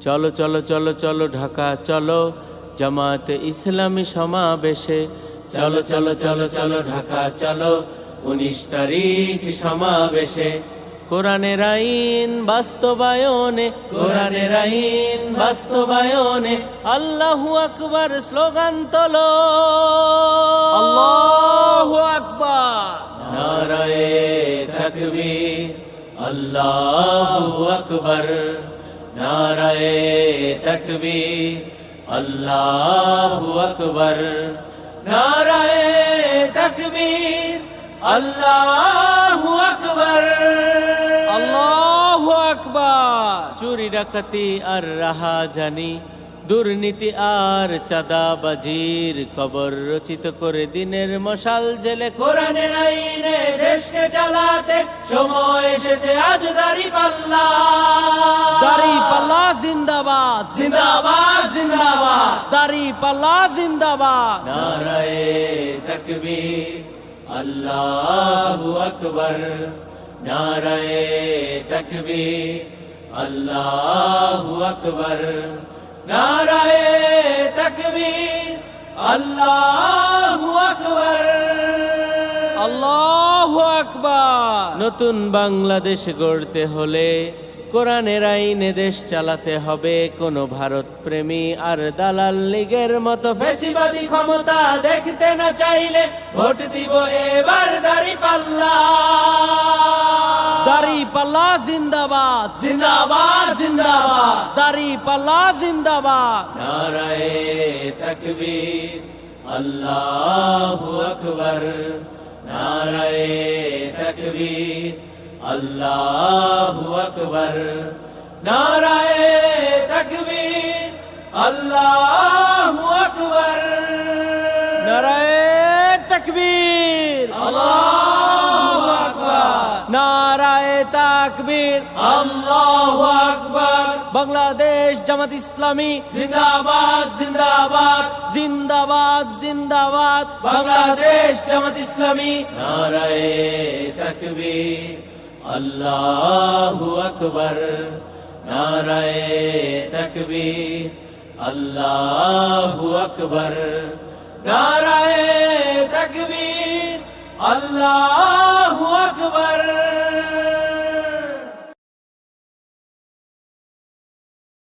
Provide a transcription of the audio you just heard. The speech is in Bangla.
চলো চলো চলো চলো ঢাকা চলো, জামাতে ইসলামী সমাবেশে। চলো চলো চলো চলো ঢাকা চলো, 19 তারিখ সমাবেশে। কোরআনের আইন বাস্তবায়নে, কোরআনের আইন বাস্তবায়নে, আল্লাহু আকবার স্লোগান তোলো, আল্লাহু আকবার। নারায়ে তাকবীর, আল্লাহু আকবার, নারায়ে তাকবীর, আল্লাহু আকবার, নারায়ে তাকবীর, আল্লাহু আকবার, আল্লাহু আকবার। চুরি ডাকাতি আর রাহাজানি, দুর্নীতি আর চাঁদাবাজির কবর রচিত করে দিনের মশাল জেলে কোরআনের আইনে দেশকে চালাতে সময় এসেছে আজ দাঁড়িপাল্লা। দাঁড়িপাল্লা জিন্দাবাদ, জিন্দাবাদ জিন্দাবাদ, দাঁড়িপাল্লা জিন্দাবাদ। নারায়ে তাকবীর, আল্লাহু আকবার, নারায়ে তাকবীর, আল্লাহু আকবার, নারায়ে তাকবীর, আল্লাহু আকবার, আল্লাহু আকবার। নতুন বাংলাদেশ গড়তে হলে কোরআনের আইনে দেশ চালাতে হবে। কোন ভারত প্রেমী আর দালাল লীগের মতো ফ্যাসিবাদী ক্ষমতা দেখতে না চাইলে ভোট দিব এবার দাঁড়িপাল্লা। দাঁড়িপাল্লা জিন্দাবাদ, জিন্দাবাদ জিন্দাবাদ, দাঁড়িপাল্লা জিন্দাবাদ। নারায়ে তাকবীর, আল্লাহু আকবার, নারায়ে তাকবীর, আল্লাহু আকবার, নারায়ে তাকবীর, আল্লাহু আকবার, নারায়ে তাকবীর, আল্লাহু আকবার, নারায়ে তাকবীর, আল্লাহু আকবার, বাংলাদেশ জামাত ইসলামী জিন্দাবাদ জিন্দাবাদ, জিন্দাবাদ জিন্দাবাদ, বাংলাদেশ জামাত ইসলামী। নারায়ে তাকবীর, আল্লাহু আকবার, নারায়ে তাকবীর, আল্লাহু আকবার, নারায়ে তাকবীর, আল্লাহু আকবার।